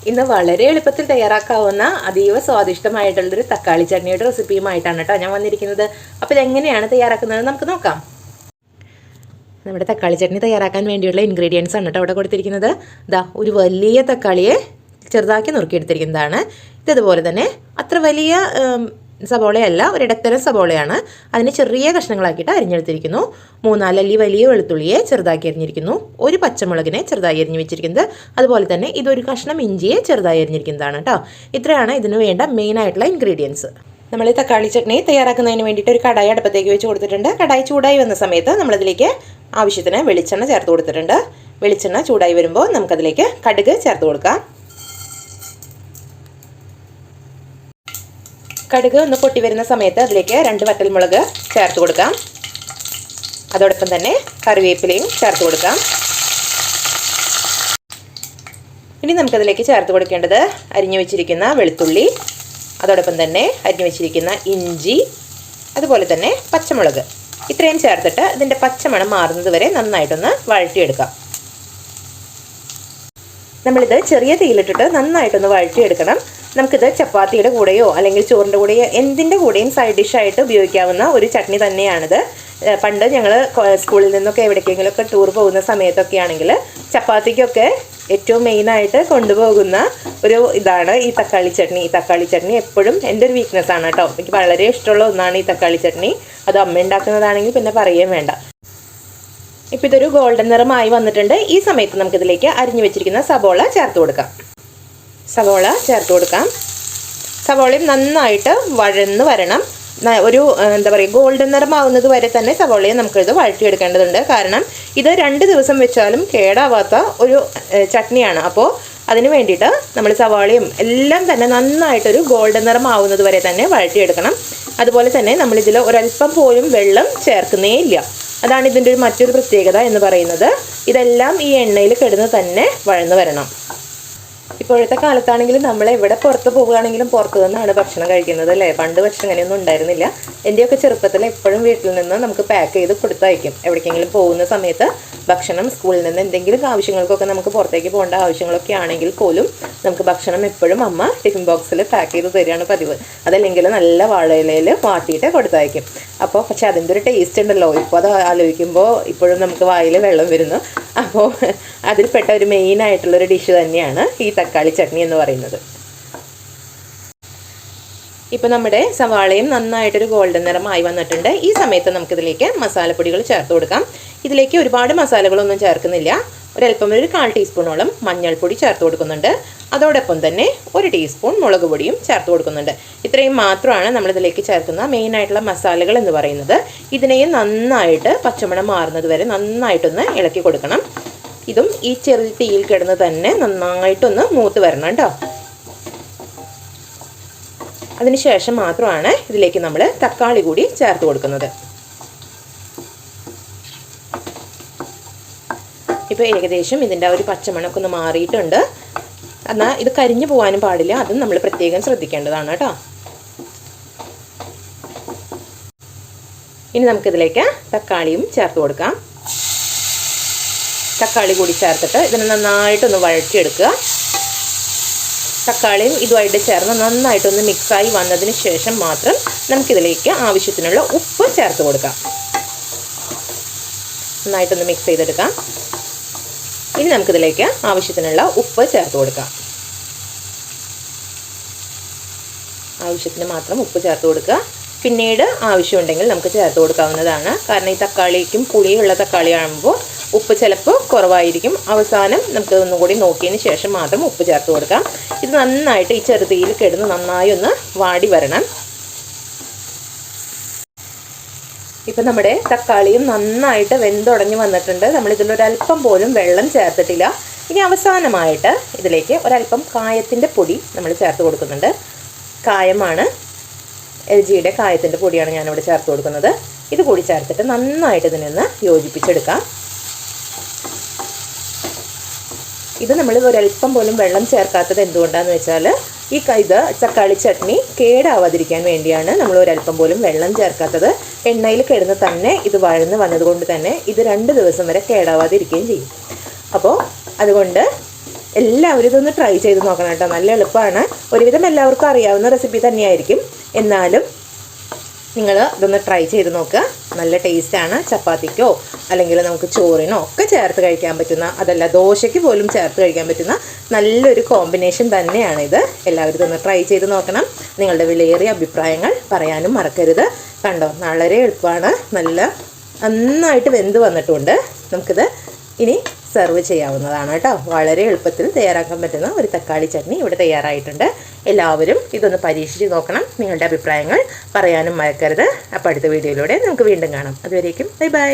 ഇന്ന് വളരെ എളുപ്പത്തിൽ തയ്യാറാക്കാവുന്ന അതീവ സ്വാദിഷ്ടമായിട്ടുള്ളൊരു തക്കാളി ചട്നിയുടെ റെസിപ്പിയുമായിട്ടാണ് കേട്ടോ ഞാൻ വന്നിരിക്കുന്നത്. അപ്പോൾ ഇതെങ്ങനെയാണ് തയ്യാറാക്കുന്നത് നമുക്ക് നോക്കാം. നമ്മുടെ തക്കാളി ചട്നി തയ്യാറാക്കാൻ വേണ്ടിയുള്ള ഇൻഗ്രീഡിയൻസ് ആണ് കേട്ടോ അവിടെ കൊടുത്തിരിക്കുന്നത്. ഒരു വലിയ തക്കാളിയെ ചെറുതാക്കി നുറുക്കിയെടുത്തിരിക്കുന്നതാണ്. ഇതുപോലെ തന്നെ അത്ര വലിയ സബോളയല്ല, ഒരിടത്തരം സബോളയാണ്. അതിന് ചെറിയ കഷ്ണങ്ങളാക്കിയിട്ട് അരിഞ്ഞെടുത്തിരിക്കുന്നു. 3-4 അല്ലി വലിയ വെളുത്തുള്ളിയെ ചെറുതാക്കി അരിഞ്ഞിരിക്കുന്നു. ഒരു പച്ചമുളകിനെ ചെറുതായി അരിഞ്ഞു വെച്ചിരിക്കുന്നത്. അതുപോലെ തന്നെ ഇതൊരു കഷ്ണം ഇഞ്ചിയെ ചെറുതായി അരിഞ്ഞിരിക്കുന്നതാണ് കേട്ടോ. ഇത്രയാണ് ഇതിന് വേണ്ട മെയിൻ ആയിട്ടുള്ള ഇൻഗ്രീഡിയൻസ്. നമ്മൾ ഈ തക്കാളി ചട്നി തയ്യാറാക്കുന്നതിന് വേണ്ടിയിട്ട് ഒരു കടായി അടുപ്പത്തേക്ക് വെച്ച് കൊടുത്തിട്ടുണ്ട്. കടായി ചൂടായി വന്ന സമയത്ത് നമ്മളതിലേക്ക് ആവശ്യത്തിന് വെളിച്ചെണ്ണ ചേർത്ത് കൊടുത്തിട്ടുണ്ട്. വെളിച്ചെണ്ണ ചൂടായി വരുമ്പോൾ നമുക്കതിലേക്ക് കടുക് ചേർത്ത് കൊടുക്കാം. കടുക് ഒന്ന് പൊട്ടി വരുന്ന സമയത്ത് അതിലേക്ക് 2 വറ്റൽമുളക് ചേർത്ത് കൊടുക്കാം. അതോടൊപ്പം തന്നെ കറിവേപ്പിലയും ചേർത്ത് കൊടുക്കാം. ഇനി നമുക്കതിലേക്ക് ചേർത്ത് കൊടുക്കേണ്ടത് അരിഞ്ഞു വെച്ചിരിക്കുന്ന വെളുത്തുള്ളി, അതോടൊപ്പം തന്നെ അരിഞ്ഞു വെച്ചിരിക്കുന്ന ഇഞ്ചി, അതുപോലെ തന്നെ പച്ചമുളക്. ഇത്രയും ചേർത്തിട്ട് ഇതിൻ്റെ പച്ചമണം മാറുന്നത് വരെ നന്നായിട്ടൊന്ന് വഴറ്റിയെടുക്കാം. നമ്മളിത് ചെറിയ തീയിലിട്ടിട്ട് നന്നായിട്ടൊന്ന് വഴറ്റിയെടുക്കണം. നമുക്കിത് ചപ്പാത്തിയുടെ കൂടെയോ അല്ലെങ്കിൽ ചോറിൻ്റെ കൂടെയോ എന്തിൻ്റെ കൂടെയും സൈഡ് ഡിഷായിട്ട് ഉപയോഗിക്കാവുന്ന ഒരു ചട്നി തന്നെയാണിത്. പണ്ട് ഞങ്ങൾ സ്കൂളിൽ നിന്നൊക്കെ എവിടേക്കെങ്കിലുമൊക്കെ ടൂർ പോകുന്ന സമയത്തൊക്കെ ആണെങ്കിൽ ചപ്പാത്തിക്കൊക്കെ ഏറ്റവും മെയിനായിട്ട് കൊണ്ടുപോകുന്ന ഒരു ഇതാണ് ഈ തക്കാളി ചട്നി. ഈ തക്കാളി ചട്നി എപ്പോഴും എൻ്റെ ഒരു വീക്ക്നെസ്സാണ് കേട്ടോ. എനിക്ക് വളരെ ഇഷ്ടമുള്ള ഒന്നാണ് ഈ തക്കാളി ചട്നി. അത് അമ്മ ഉണ്ടാക്കുന്നതാണെങ്കിൽ പിന്നെ പറയുകയും വേണ്ട. ഇപ്പോൾ ഇതൊരു ഗോൾഡൻ നിറമായി വന്നിട്ടുണ്ട്. ഈ സമയത്ത് നമുക്കിതിലേക്ക് അരിഞ്ഞു വെച്ചിരിക്കുന്ന സബോള ചേർത്ത് കൊടുക്കാം. സവോള ചേർത്ത് കൊടുക്കാം. സവോളയും നന്നായിട്ട് വഴന്ന് വരണം. ഒരു ഗോൾഡൻ നിറമാവുന്നത് വരെ തന്നെ സവോളയെ നമുക്കിത് വഴറ്റിയെടുക്കേണ്ടതുണ്ട്. കാരണം ഇത് 2 ദിവസം വെച്ചാലും കേടാവാത്ത ഒരു ചട്നിയാണ്. അപ്പോൾ അതിന് വേണ്ടിയിട്ട് നമ്മൾ സവാളയും എല്ലാം തന്നെ നന്നായിട്ടൊരു ഗോൾഡൻ നിറമാവുന്നത് വരെ തന്നെ വഴറ്റിയെടുക്കണം. അതുപോലെ തന്നെ നമ്മളിതിൽ ഒരല്പം പോലും വെള്ളം ചേർക്കുന്നേ ഇല്ല. അതാണ് ഇതിൻ്റെ മറ്റൊരു പ്രത്യേകത എന്ന് പറയുന്നത്. ഇതെല്ലാം ഈ എണ്ണയിൽ കിടന്ന് തന്നെ വഴന്ന് വരണം. ഇപ്പോഴത്തെ കാലത്താണെങ്കിലും നമ്മൾ എവിടെ പുറത്ത് പോവുകയാണെങ്കിലും പുറത്തു നിന്നാണ് ഭക്ഷണം കഴിക്കുന്നത് അല്ലേ. പണ്ട് പക്ഷെ അങ്ങനെയൊന്നും ഉണ്ടായിരുന്നില്ല. എൻ്റെയൊക്കെ ചെറുപ്പത്തിൽ എപ്പോഴും വീട്ടിൽ നിന്ന് നമുക്ക് പാക്ക് ചെയ്ത് കൊടുത്തയക്കും. എവിടേക്കെങ്കിലും പോകുന്ന സമയത്ത് ഭക്ഷണം സ്കൂളിൽ നിന്ന് എന്തെങ്കിലും ആവശ്യങ്ങൾക്കൊക്കെ നമുക്ക് പുറത്തേക്ക് പോകേണ്ട ആവശ്യങ്ങളൊക്കെ ആണെങ്കിൽ പോലും നമുക്ക് ഭക്ഷണം എപ്പോഴും അമ്മ ടിഫിൻ ബോക്സിൽ പാക്ക് ചെയ്ത് തരികയാണ് പതിവ്. അതല്ലെങ്കിൽ നല്ല വാഴയിലയിൽ വാട്ടിയിട്ട് കൊടുത്തയക്കും. പക്ഷെ അതിൻ്റെ ഒരു ടേസ്റ്റ് ഉണ്ടല്ലോ. ഇപ്പോൾ അത് ആലോചിക്കുമ്പോൾ ഇപ്പോഴും നമുക്ക് വായിൽ വെള്ളം വരുന്നു. അപ്പോൾ അതിൽപ്പെട്ട ഒരു മെയിനായിട്ടുള്ളൊരു ഡിഷ് തന്നെയാണ് ഈ തക്കാളി ചട്നി എന്ന് പറയുന്നത്. ഇപ്പോൾ നമ്മുടെ സവാളയും നന്നായിട്ടൊരു ഗോൾഡൻ നിറമായി വന്നിട്ടുണ്ട്. ഈ സമയത്ത് നമുക്കിതിലേക്ക് മസാലപ്പൊടികൾ ചേർത്ത് കൊടുക്കാം. ഇതിലേക്ക് ഒരുപാട് മസാലകളൊന്നും ചേർക്കുന്നില്ല. ഒരല്പം ഒരു 1/4 ടീസ്പൂണോളം മഞ്ഞൾപ്പൊടി ചേർത്ത് കൊടുക്കുന്നുണ്ട്. അതോടൊപ്പം തന്നെ 1 ടീസ്പൂൺ മുളക് പൊടിയും ചേർത്ത് കൊടുക്കുന്നുണ്ട്. ഇത്രയും മാത്രമാണ് നമ്മളിതിലേക്ക് ചേർക്കുന്ന മെയിനായിട്ടുള്ള മസാലകൾ എന്ന് പറയുന്നത്. ഇതിനെയും നന്നായിട്ട് പച്ചമണം മാറുന്നത് വരെ നന്നായിട്ടൊന്ന് ഇളക്കി കൊടുക്കണം. ഇതും ഈ ചെറിയ തീയിൽ കിടന്ന് തന്നെ നന്നായിട്ടൊന്ന് മൂത്ത് വരണം കേട്ടോ. അതിനുശേഷം മാത്രമാണ് ഇതിലേക്ക് നമ്മൾ തക്കാളി കൂടി ചേർത്ത് കൊടുക്കുന്നത്. ഇപ്പോൾ ഏകദേശം ഇതിൻ്റെ ഒരു പച്ചമണമൊക്കെ ഒന്ന് മാറിയിട്ടുണ്ട്. എന്നാൽ ഇത് കരിഞ്ഞു പോകാനും പാടില്ല. അതും നമ്മൾ പ്രത്യേകം ശ്രദ്ധിക്കേണ്ടതാണ് കേട്ടോ. ഇനി നമുക്കിതിലേക്ക് തക്കാളിയും ചേർത്ത് കൊടുക്കാം. തക്കാളി കൂടി ചേർത്തിട്ട് ഇതിനെ നന്നായിട്ടൊന്ന് വഴറ്റിയെടുക്കുക. തക്കാളിയും ഇതുമായിട്ട് ചേർന്ന് നന്നായിട്ടൊന്ന് മിക്സായി വന്നതിന് ശേഷം മാത്രം നമുക്കിതിലേക്ക് ആവശ്യത്തിനുള്ള ഉപ്പ് ചേർത്ത് കൊടുക്കാം. നന്നായിട്ടൊന്ന് മിക്സ് ചെയ്തെടുക്കാം. ഇനി നമുക്കിതിലേക്ക് ആവശ്യത്തിനുള്ള ഉപ്പ് ചേർത്ത് കൊടുക്കാം. ആവശ്യത്തിന് മാത്രം ഉപ്പ് ചേർത്ത് കൊടുക്കുക. പിന്നീട് ആവശ്യമുണ്ടെങ്കിൽ നമുക്ക് ചേർത്ത് കൊടുക്കാവുന്നതാണ്. കാരണം ഈ തക്കാളിക്കും പുളിയുള്ള തക്കാളി ആകുമ്പോൾ ഉപ്പ് ചിലപ്പോൾ കുറവായിരിക്കും. അവസാനം നമുക്ക് ഒന്നും കൂടി നോക്കിയതിന് ശേഷം മാത്രം ഉപ്പ് ചേർത്ത് കൊടുക്കാം. ഇത് നന്നായിട്ട് ഈ ചെറുതീയിൽ കിടന്ന് നന്നായി ഒന്ന് വാടി വരണം. ഇപ്പം നമ്മുടെ തക്കാളിയും നന്നായിട്ട് വെന്തുടഞ്ഞ് വന്നിട്ടുണ്ട്. നമ്മളിതിലൊരല്പം പോലും വെള്ളം ചേർത്തിട്ടില്ല. ഇനി അവസാനമായിട്ട് ഇതിലേക്ക് ഒരല്പം കായത്തിൻ്റെ പൊടി നമ്മൾ ചേർത്ത് കൊടുക്കുന്നുണ്ട്. കായമാണ്, LGയുടെ കായത്തിൻ്റെ പൊടിയാണ് ഞാനിവിടെ ചേർത്ത് കൊടുക്കുന്നത്. ഇത് കൂടി ചേർത്തിട്ട് നന്നായിട്ട് ഇതിനൊന്ന് യോജിപ്പിച്ചെടുക്കാം. ഇത് നമ്മൾ ഒരല്പം പോലും വെള്ളം ചേർക്കാത്തത് എന്തുകൊണ്ടാണെന്ന് വെച്ചാൽ ഇത് തക്കാളി ചട്നി കേടാവാതിരിക്കാൻ വേണ്ടിയാണ് നമ്മൾ ഒരല്പം പോലും വെള്ളം ചേർക്കാത്തത്. എണ്ണയിൽ കിടന്ന് തന്നെ ഇത് വഴന്ന് വന്നതുകൊണ്ട് തന്നെ ഇത് 2 ദിവസം വരെ കേടാവാതിരിക്കുകയും ചെയ്യും. അപ്പോൾ അതുകൊണ്ട് എല്ലാവരും ഇതൊന്ന് ട്രൈ ചെയ്ത് നോക്കണം കേട്ടോ. നല്ല എളുപ്പമാണ്. ഒരുവിധം എല്ലാവർക്കും അറിയാവുന്ന റെസിപ്പി തന്നെയായിരിക്കും. എന്നാലും നിങ്ങൾ ഇതൊന്ന് ട്രൈ ചെയ്ത് നോക്കുക. നല്ല ടേസ്റ്റാണ്. ചപ്പാത്തിക്കോ അല്ലെങ്കിൽ നമുക്ക് ചോറിനോ ഒക്കെ ചേർത്ത് കഴിക്കാൻ പറ്റുന്ന, അതല്ല ദോശയ്ക്ക് പോലും ചേർത്ത് കഴിക്കാൻ പറ്റുന്ന നല്ലൊരു കോമ്പിനേഷൻ തന്നെയാണിത്. എല്ലാവരും ഇതൊന്ന് ട്രൈ ചെയ്ത് നോക്കണം. നിങ്ങളുടെ വിലയേറിയ അഭിപ്രായങ്ങൾ പറയാനും മറക്കരുത്. കണ്ടോ, വളരെ എളുപ്പമാണ്. നന്നായിട്ട് വെന്ത് വന്നിട്ടുണ്ട്. നമുക്കിത് ഇനി സെർവ് ചെയ്യാവുന്നതാണ് കേട്ടോ. വളരെ എളുപ്പത്തിൽ തയ്യാറാക്കാൻ പറ്റുന്ന ഒരു തക്കാളി ചട്നി ഇവിടെ തയ്യാറായിട്ടുണ്ട്. എല്ലാവരും ഇതൊന്ന് പരീക്ഷിച്ച് നോക്കണം. നിങ്ങളുടെ അഭിപ്രായങ്ങൾ പറയാനും മറക്കരുത്. അപ്പോൾ അടുത്ത വീഡിയോയിലൂടെ നമുക്ക് വീണ്ടും കാണാം. അതുവരേക്കും ബൈ ബൈ.